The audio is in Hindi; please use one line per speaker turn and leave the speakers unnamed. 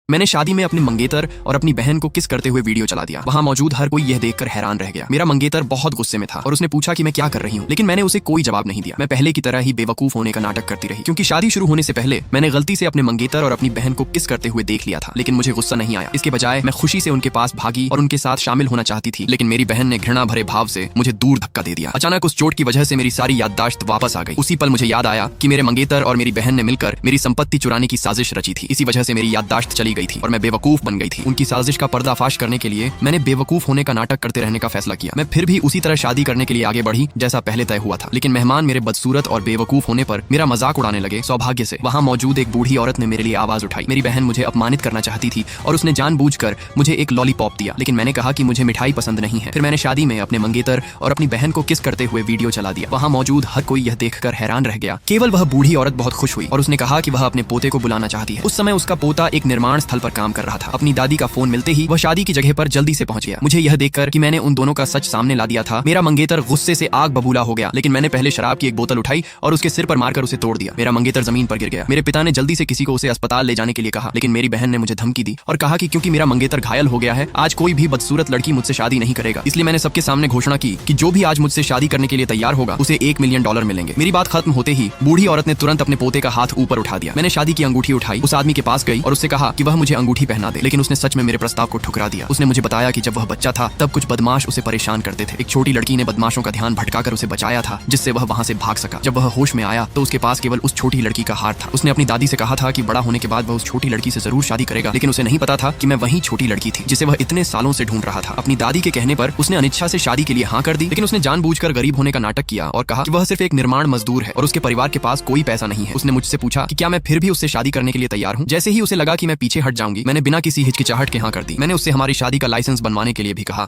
मैंने शादी में अपने मंगेतर और अपनी बहन को किस करते हुए वीडियो चला दिया। वहाँ मौजूद हर कोई यह देखकर हैरान रह गया। मेरा मंगेतर बहुत गुस्से में था और उसने पूछा कि मैं क्या कर रही हूँ, लेकिन मैंने उसे कोई जवाब नहीं दिया। मैं पहले की तरह ही बेवकूफ होने का नाटक करती रही, क्योंकि शादी शुरू होने से पहले मैंने गलती से अपने मंगेतर और अपनी बहन को किस करते हुए देख लिया था। लेकिन मुझे गुस्सा नहीं आया। इसके बजाय मैं खुशी से उनके पास भागी और उनके साथ शामिल होना चाहती थी, लेकिन मेरी बहन ने घृणा भरे भाव से मुझे दूर धक्का दे दिया। अचानक उस चोट की वजह से मेरी सारी याददाश्त वापस आ गई। उसी पल मुझे याद आया कि मेरे मंगेतर और मेरी बहन ने मिलकर मेरी संपत्ति चुराने की साजिश रची थी। इसी वजह से मेरी याददाश्त चली गई थी और मैं बेवकूफ बन गई थी। उनकी साजिश का पर्दाफाश करने के लिए मैंने बेवकूफ होने का नाटक करते रहने का फैसला किया। मैं फिर भी उसी तरह शादी करने के लिए आगे बढ़ी जैसा पहले तय हुआ था, लेकिन मेहमान मेरे बदसूरत और बेवकूफ होने पर मेरा मजाक उड़ाने लगे। सौभाग्य से वहाँ मौजूद एक बूढ़ी औरत ने मेरे लिए आवाज उठाई। मेरी बहन मुझे अपमानित करना चाहती थी और उसने जानबूझकर मुझे एक लॉलीपॉप दिया, लेकिन मैंने कहा कि मुझे मिठाई पसंद नहीं है। फिर मैंने शादी में अपने मंगेतर और अपनी बहन को किस करते हुए वीडियो चला दिया। वहाँ मौजूद हर कोई यह देखकर हैरान रह गया। केवल वह बूढ़ी औरत बहुत खुश हुई और उसने कहा कि वह अपने पोते को बुलाना चाहती है। उस समय उसका पोता एक निर्माण स्थल पर काम कर रहा था। अपनी दादी का फोन मिलते ही वह शादी की जगह पर जल्दी से पहुंच गया। मुझे यह देखकर कि मैंने उन दोनों का सच सामने ला दिया था, मेरा मंगेतर गुस्से से आग बबूला हो गया, लेकिन मैंने पहले शराब की एक बोतल उठाई और उसके सिर पर मारकर उसे तोड़ दिया। मेरा मंगेतर जमीन पर गिर गया। मेरे पिता ने जल्दी से किसी को उसे अस्पताल ले जाने के लिए कहा, लेकिन मेरी बहन ने मुझे धमकी दी और कहा कि क्योंकि मेरा मंगेतर घायल हो गया है, आज कोई भी बदसूरत लड़की मुझसे शादी नहीं करेगा। इसलिए मैंने सबके सामने घोषणा की कि जो भी आज मुझसे शादी करने के लिए तैयार होगा उसे $1 मिलियन मिलेंगे। मेरी बात खत्म होते ही बूढ़ी औरत ने तुरंत अपने पोते का हाथ ऊपर उठा दिया। मैंने शादी की अंगूठी उठाई, उस आदमी के पास गई और उससे कहा कि वह मुझे अंगूठी पहना दे, लेकिन उसने सच में मेरे प्रस्ताव को ठुकरा दिया। उसने मुझे बताया कि जब वह बच्चा था तब कुछ बदमाश उसे परेशान करते थे। एक छोटी लड़की ने बदमाशों का ध्यान भटकाकर उसे बचाया था, जिससे वह वहां से भाग सका। जब वह होश में आया तो उसके पास केवल उस छोटी लड़की का हार था। उसने अपनी दादी से कहा था कि बड़ा होने के बाद वह उस छोटी लड़की से जरूर शादी करेगा, लेकिन उसे नहीं पता था कि मैं वही छोटी लड़की थी जिसे वह इतने सालों से ढूंढ रहा था। अपनी दादी के कहने पर उसने अनिच्छा से शादी के लिए हाँ कर दी, लेकिन उसने जानबूझकर गरीब होने का नाटक किया और कहा कि वह सिर्फ एक निर्माण मजदूर है और उसके परिवार के पास कोई पैसा नहीं है। उसने मुझसे पूछा कि क्या मैं फिर भी उससे शादी करने के लिए तैयार हूँ। जैसे ही उसे लगा कि मैं पीछे हट जाऊंगी, मैंने बिना किसी हिचकिचाहट के हाँ कर दी। मैंने उससे हमारी शादी का लाइसेंस बनवाने के लिए भी कहा।